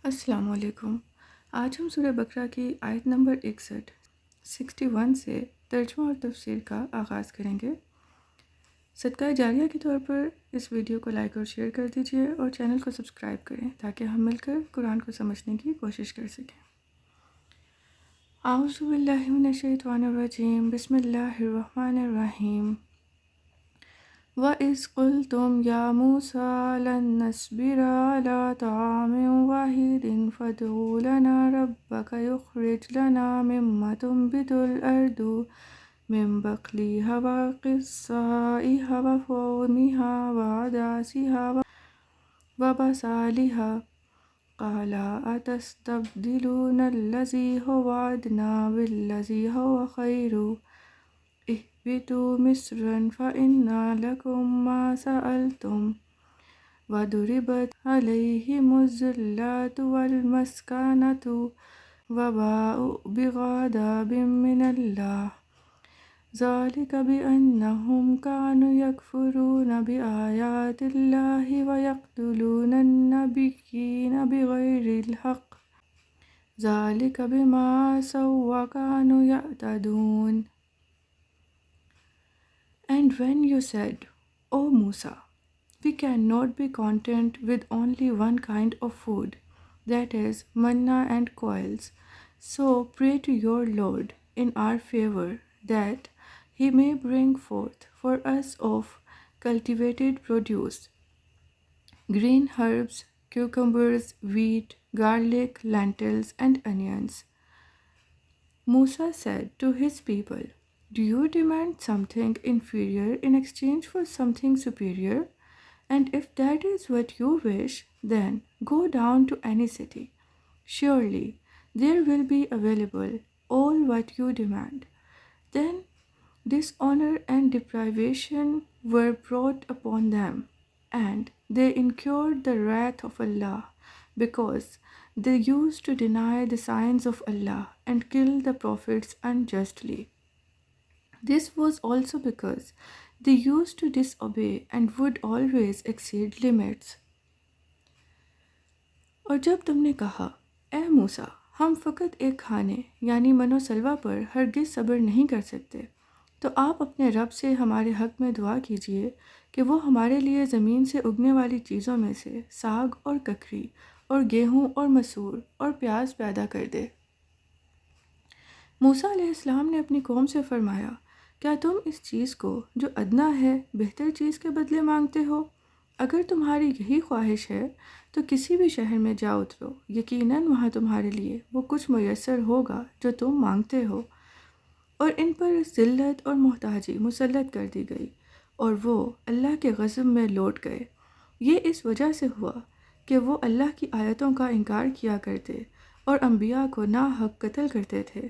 السلام علیکم۔ آج ہم سورہ بقرہ کی آیت نمبر 61 سے ترجمہ اور تفسیر کا آغاز کریں گے۔ صدقہ جاریہ کے طور پر اس ویڈیو کو لائک اور شیئر کر دیجیے اور چینل کو سبسکرائب کریں تاکہ ہم مل کر قرآن کو سمجھنے کی کوشش کر سکیں۔ اعوذ باللہ من الشیطان الرجیم، بسم اللہ الرحمن الرحیم۔ وَإِذْ قُلْتُمْ يَا مُوسَىٰ لَن نَّصْبِرَ عَلَىٰ طَعَامٍ وَاحِدٍ فَادْعُ لَنَا رَبَّكَ يُخْرِجْ لَنَا مِمَّا تُنبِتُ الْأَرْضُ مِن بَقْلِهَا وَقِثَّائِهَا وَفُومِهَا وَعَدَسِهَا وَبَصَلِهَا قَالَ أَتَسْتَبْدِلُونَ الَّذِي هُوَ أَدْنَىٰ بِالَّذِي هُوَ خَيْرٌ اهْبِطُوا مِصْرًا فَإِنَّ لَكُم مَّا سَأَلْتُمْ وَضُرِبَتْ عَلَيْهِمُ الذِّلَّةُ وَالْمَسْكَنَةُ وَبَاءُوا بِغَضَبٍ مِّنَ اللَّهِ ذَلِكَ بِأَنَّهُمْ كَانُوا يَكْفُرُونَ بِآيَاتِ اللَّهِ وَيَقْتُلُونَ النَّبِيِّينَ بِغَيْرِ الْحَقِّ ذَلِكَ بِمَا عَصَوا وَّكَانُوا يَعْتَدُونَ. And when you said, O Musa, we cannot be content with only one kind of food, that is, manna and quails, so pray to your Lord in our favor that He may bring forth for us of cultivated produce, green herbs, cucumbers, wheat, garlic, lentils, and onions. Musa said to his people, Do you demand something inferior in exchange for something superior? And if that is what you wish, then go down to any city. Surely there will be available all what you demand. Then dishonor and deprivation were brought upon them, and they incurred the wrath of Allah because they used to deny the signs of Allah and kill the prophets unjustly. This was also because they used to disobey and would always exceed limits. اور جب تم نے کہا، اے موسیٰ، ہم فقط ایک کھانے یعنی من و سلوہ پر ہرگز صبر نہیں کر سکتے، تو آپ اپنے رب سے ہمارے حق میں دعا کیجیے کہ وہ ہمارے لیے زمین سے اگنے والی چیزوں میں سے ساگ اور ککری اور گیہوں اور مسور اور پیاز پیدا کر دے۔ موسیٰ علیہ السلام نے اپنی قوم سے فرمایا، کیا تم اس چیز کو جو ادنا ہے بہتر چیز کے بدلے مانگتے ہو؟ اگر تمہاری یہی خواہش ہے تو کسی بھی شہر میں جا اترو، یقیناً وہاں تمہارے لیے وہ کچھ میسر ہوگا جو تم مانگتے ہو۔ اور ان پر ذلت اور محتاجی مسلط کر دی گئی اور وہ اللہ کے غضب میں لوٹ گئے۔ یہ اس وجہ سے ہوا کہ وہ اللہ کی آیتوں کا انکار کیا کرتے اور انبیاء کو ناحق قتل کرتے تھے،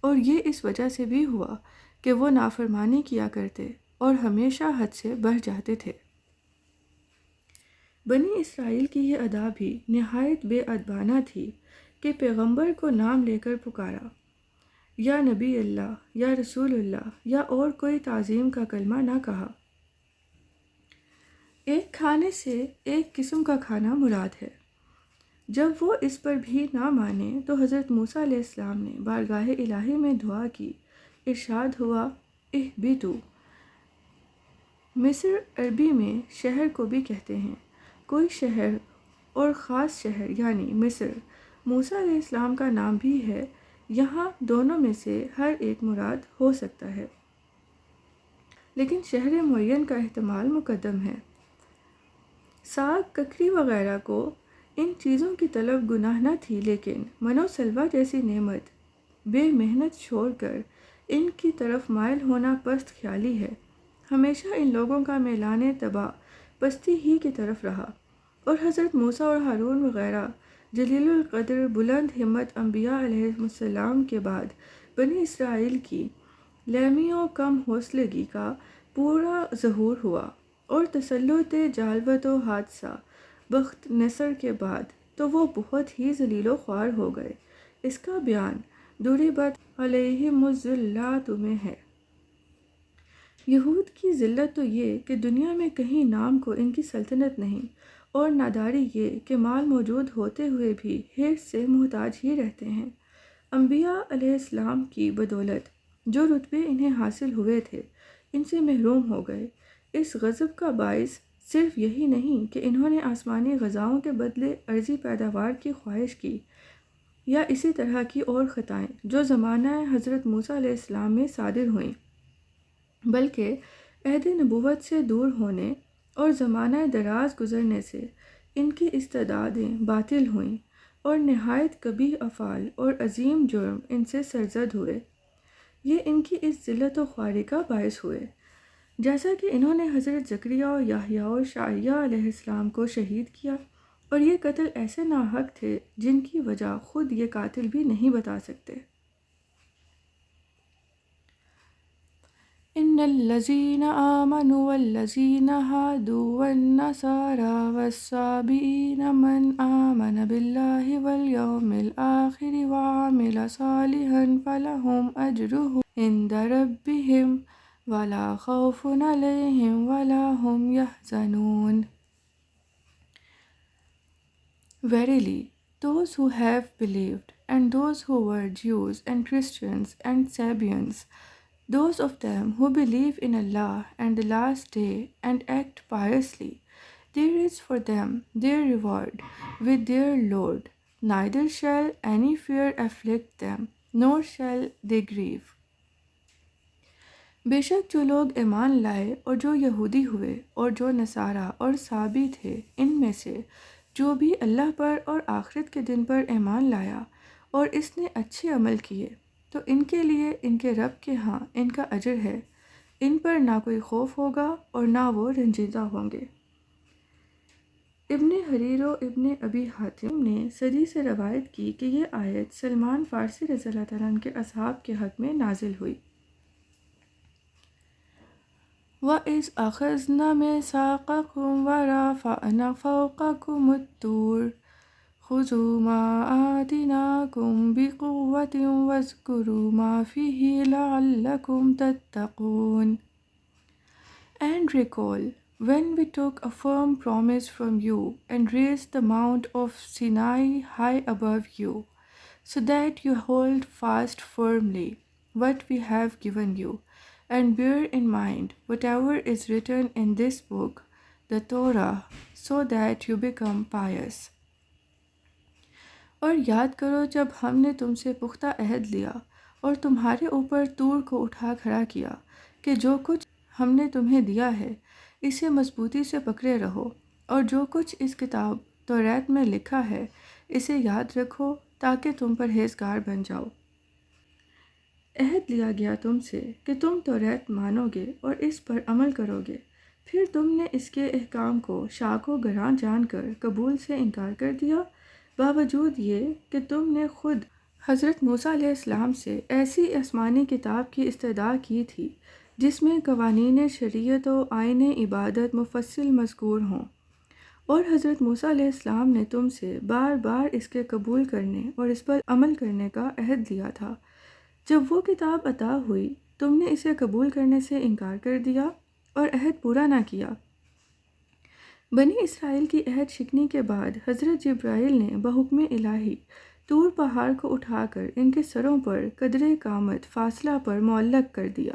اور یہ اس وجہ سے بھی ہوا کہ وہ نافرمانی کیا کرتے اور ہمیشہ حد سے بڑھ جاتے تھے۔ بنی اسرائیل کی یہ ادا بھی نہایت بے ادبانہ تھی کہ پیغمبر کو نام لے کر پکارا، یا نبی اللہ، یا رسول اللہ، یا اور کوئی تعظیم کا کلمہ نہ کہا۔ ایک کھانے سے ایک قسم کا کھانا مراد ہے۔ جب وہ اس پر بھی نہ مانے تو حضرت موسیٰ علیہ السلام نے بارگاہ الہی میں دعا کی۔ ارشاد ہوا، اہبطوا۔ مصر عربی میں شہر کو بھی کہتے ہیں۔ کوئی شہر اور خاص شہر یعنی مصر موسیٰ علیہ السلام کا نام بھی ہے، یہاں دونوں میں سے ہر ایک مراد ہو سکتا ہے، لیکن شہر معین کا احتمال مقدم ہے۔ ساگ، ککری وغیرہ کو ان چیزوں کی طلب گناہ نہ تھی، لیکن من و سلوہ جیسی نعمت بے محنت چھوڑ کر ان کی طرف مائل ہونا پست خیالی ہے۔ ہمیشہ ان لوگوں کا میلان طبع پستی ہی کی طرف رہا، اور حضرت موسیٰ اور ہارون وغیرہ جلیل القدر بلند ہمت انبیاء علیہ السلام کے بعد بنی اسرائیل کی لیمی و کم حوصلگی کا پورا ظہور ہوا، اور تسلط جالبت و حادثہ بخت نصر کے بعد تو وہ بہت ہی ذلیل و خوار ہو گئے۔ اس کا بیان ضربت علیہم الذلۃ میں ہے۔ یہود کی ذلت تو یہ کہ دنیا میں کہیں نام کو ان کی سلطنت نہیں، اور ناداری یہ کہ مال موجود ہوتے ہوئے بھی حرص سے محتاج ہی رہتے ہیں۔ انبیاء علیہ السلام کی بدولت جو رتبے انہیں حاصل ہوئے تھے ان سے محروم ہو گئے۔ اس غضب کا باعث صرف یہی نہیں کہ انہوں نے آسمانی غذاؤں کے بدلے ارضی پیداوار کی خواہش کی یا اسی طرح کی اور خطائیں جو زمانہ حضرت موسیٰ علیہ السلام میں صادر ہوئیں، بلکہ عہد نبوت سے دور ہونے اور زمانہ دراز گزرنے سے ان کی استعدادیں باطل ہوئیں اور نہایت قبیح افعال اور عظیم جرم ان سے سرزد ہوئے۔ یہ ان کی اس ذلت و خواری کا باعث ہوئے۔ جیسا کہ انہوں نے حضرت زکریا اور یحییٰ اور شعیہ علیہ السلام کو شہید کیا، اور یہ قتل ایسے ناحق تھے جن کی وجہ خود یہ قاتل بھی نہیں بتا سکتے۔ ان الذین آمنوا والذین ہادوا والنصارى والصابئین من آمن باللہ والیوم الآخر وعمل صالحا فلہم اجرهم عند ربهم ولا خوف علیہم ولا هم يحزنون۔ Verily, those who have believed, and those who were Jews and Christians and Sabians, those of them who believe in Allah and the last day and act piously, there is for them their reward with their Lord. Neither shall any fear afflict them, nor shall they grieve. بے شک جو لوگ ایمان لائے اور جو یہودی ہوئے اور جو نصارہ اور صابی تھے، ان میں سے جو بھی اللہ پر اور آخرت کے دن پر ایمان لایا اور اس نے اچھے عمل کیے، تو ان کے لیے ان کے رب کے ہاں ان کا اجر ہے۔ ان پر نہ کوئی خوف ہوگا اور نہ وہ رنجیدہ ہوں گے۔ ابن حریر و ابن ابی حاتم نے صدی سے روایت کی کہ یہ آیت سلمان فارسی رضی اللہ تعالیٰ عنہ کے اصحاب کے حق میں نازل ہوئی۔ وَإِذْ أَخَذْنَا مِيثَاقَكُمْ وَرَفَعْنَا فَوْقَكُمُ الطُّورَ خُذُوا مَا آتَيْنَاكُمْ بِقُوَّةٍ وَاذْكُرُوا مَا فِيهِ لَعَلَّكُمْ تَتَّقُونَ۔ And recall when we took a firm promise from you and raised the mount of Sinai high above you, so that you hold fast firmly what we have given you, and bear in mind whatever is written in this book, the Torah, so that you become pious. اور یاد کرو جب ہم نے تم سے پختہ عہد لیا اور تمہارے اوپر طور کو اٹھا کھڑا کیا کہ جو کچھ ہم نے تمہیں دیا ہے اسے مضبوطی سے پکڑے رہو، اور جو کچھ اس کتاب توریت میں لکھا ہے اسے یاد رکھو تاکہ تم پرہیزگار بن جاؤ۔ عہد لیا گیا تم سے کہ تم توریت مانو گے اور اس پر عمل کرو گے، پھر تم نے اس کے احکام کو شاک و گراں جان کر قبول سے انکار کر دیا، باوجود یہ کہ تم نے خود حضرت موسیٰ علیہ السلام سے ایسی آسمانی کتاب کی استدعا کی تھی جس میں قوانین شریعت و آئین عبادت مفصل مذکور ہوں، اور حضرت موسیٰ علیہ السلام نے تم سے بار بار اس کے قبول کرنے اور اس پر عمل کرنے کا عہد لیا تھا۔ جب وہ کتاب عطا ہوئی تم نے اسے قبول کرنے سے انکار کر دیا اور عہد پورا نہ کیا۔ بنی اسرائیل کی عہد شکنی کے بعد حضرت جبرائیل نے بحکم الہی طور پہاڑ کو اٹھا کر ان کے سروں پر قدر قامت فاصلہ پر معلق کر دیا،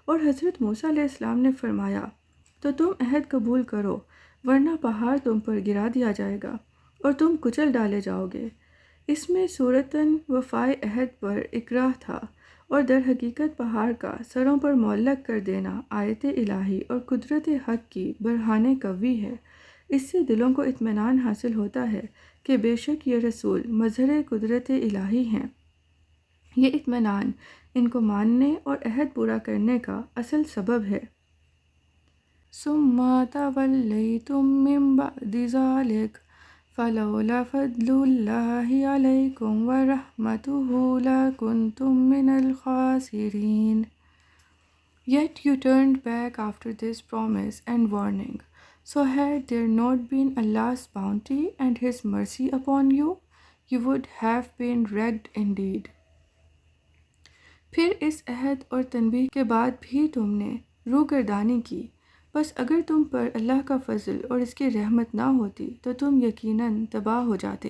اور حضرت موسیٰ علیہ السلام نے فرمایا تو تم عہد قبول کرو ورنہ پہاڑ تم پر گرا دیا جائے گا اور تم کچل ڈالے جاؤ گے۔ اس میں صورتاً وفائے عہد پر اکراہ تھا، اور در حقیقت پہاڑ کا سروں پر معلق کر دینا آیت الہی اور قدرت حق کی برہان قوی ہے۔ اس سے دلوں کو اطمینان حاصل ہوتا ہے کہ بے شک یہ رسول مظہر قدرت الہی ہیں۔ یہ اطمینان ان کو ماننے اور عہد پورا کرنے کا اصل سبب ہے۔ ثم تولیتم من بعد ذلک فلولا فضل اللہ علیکم ورحمتہ لکنتم من الخاسرین۔ Yet you turned back after this promise and warning. So had there not been Allah's bounty and His mercy upon you, you would have been wrecked indeed. پھر اس عہد اور تنبیہ کے بعد بھی تم نے روگردانی کی، بس اگر تم پر اللہ کا فضل اور اس کی رحمت نہ ہوتی تو تم یقیناً تباہ ہو جاتے۔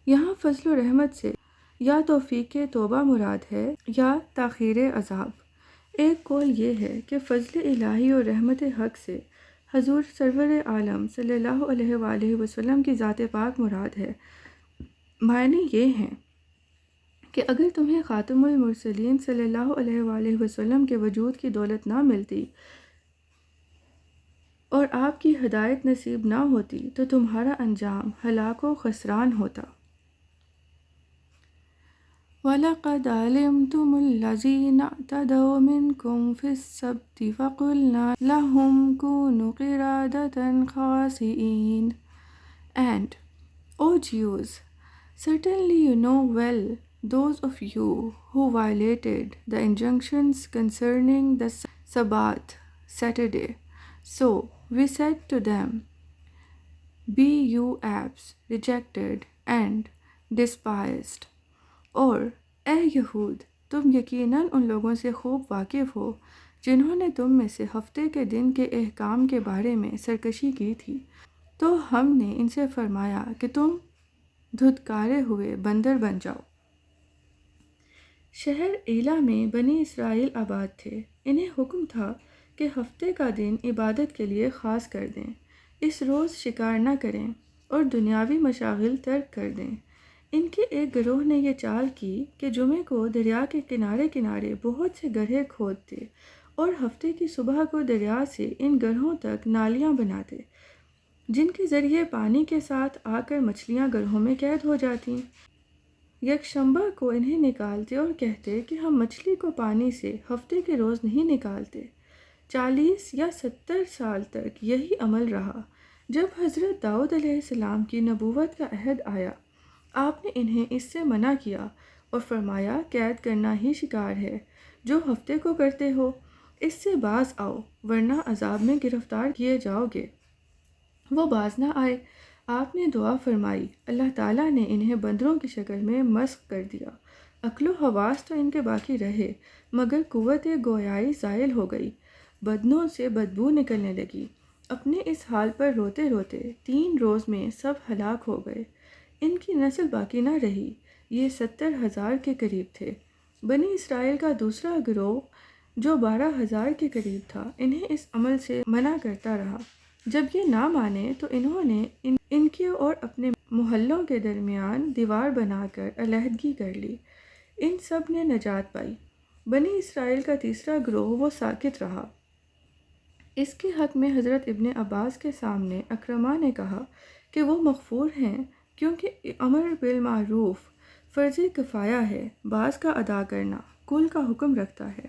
یہاں فضل و رحمت سے یا توفیق توبہ مراد ہے یا تاخیر عذاب۔ ایک قول یہ ہے کہ فضل الہی اور رحمت حق سے حضور سرور عالم صلی اللہ علیہ وآلہ وسلم کی ذات پاک مراد ہے۔ معنی یہ ہیں کہ اگر تمہیں خاتم المرسلین صلی اللہ علیہ وآلہ وسلم کے وجود کی دولت نہ ملتی اور آپ کی ہدایت نصیب نہ ہوتی تو تمہارا انجام ہلاک و خسران ہوتا۔ وَلَقَدْ عَلِمْتُمُ الَّذِينَ اعْتَدَوْا مِنْكُمْ فِي السَّبْتِ فَقُلْنَا لَهُمْ كُونُوا قِرَادَةً خَاسِئِينَ. And, O Jews, certainly you know well those of you who violated the injunctions concerning the Sabbath, Saturday. So we said to them, be you apes, rejected and despised. اور اے یہود، تم یقیناً ان لوگوں سے خوب واقف ہو جنہوں نے تم میں سے ہفتے کے دن کے احکام کے بارے میں سرکشی کی تھی، تو ہم نے ان سے فرمایا کہ تم دھتکارے ہوئے بندر بن جاؤ۔ شہر ایلا میں بنی اسرائیل آباد تھے۔ انہیں حکم تھا کہ ہفتے کا دن عبادت کے لیے خاص کر دیں، اس روز شکار نہ کریں اور دنیاوی مشاغل ترک کر دیں۔ ان کے ایک گروہ نے یہ چال کی کہ جمعے کو دریا کے کنارے کنارے بہت سے گڑھے کھودتے اور ہفتے کی صبح کو دریا سے ان گڑھوں تک نالیاں بناتے جن کے ذریعے پانی کے ساتھ آ کر مچھلیاں گڑھوں میں قید ہو جاتیں۔ یکشنبہ کو انہیں نکالتے اور کہتے کہ ہم مچھلی کو پانی سے ہفتے کے روز نہیں نکالتے۔ 40 یا 70 سال تک یہی عمل رہا۔ جب حضرت داؤد علیہ السلام کی نبوت کا عہد آیا، آپ نے انہیں اس سے منع کیا اور فرمایا قید کرنا ہی شکار ہے جو ہفتے کو کرتے ہو، اس سے باز آؤ ورنہ عذاب میں گرفتار کیے جاؤ گے۔ وہ باز نہ آئے۔ آپ نے دعا فرمائی، اللہ تعالیٰ نے انہیں بندروں کی شکل میں مسخ کر دیا۔ عقل و حواس تو ان کے باقی رہے مگر قوت گویائی زائل ہو گئی، بدنوں سے بدبو نکلنے لگی۔ اپنے اس حال پر روتے روتے 3 روز میں سب ہلاک ہو گئے۔ ان کی نسل باقی نہ رہی۔ یہ 70,000 کے قریب تھے۔ بنی اسرائیل کا دوسرا گروہ جو 12,000 کے قریب تھا انہیں اس عمل سے منع کرتا رہا۔ جب یہ نہ مانے تو انہوں نے ان کے اور اپنے محلوں کے درمیان دیوار بنا کر علیحدگی کر لی۔ ان سب نے نجات پائی۔ بنی اسرائیل کا تیسرا گروہ وہ ساکت رہا۔ اس کے حق میں حضرت ابن عباس کے سامنے اکرمہ نے کہا کہ وہ مغفور ہیں کیونکہ امر بالمعروف فرض کفایہ ہے، بعض کا ادا کرنا کل کا حکم رکھتا ہے۔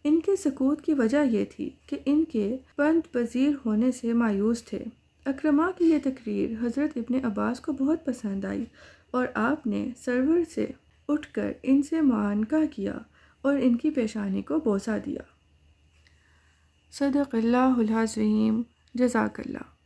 ان کے سکوت کی وجہ یہ تھی کہ ان کے پند پذیر ہونے سے مایوس تھے۔ اکرمہ کی یہ تقریر حضرت ابن عباس کو بہت پسند آئی اور آپ نے سرور سے اٹھ کر ان سے معانقہ کیا اور ان کی پیشانی کو بوسہ دیا۔ صدق اللہ العظیم۔ جزاک اللہ۔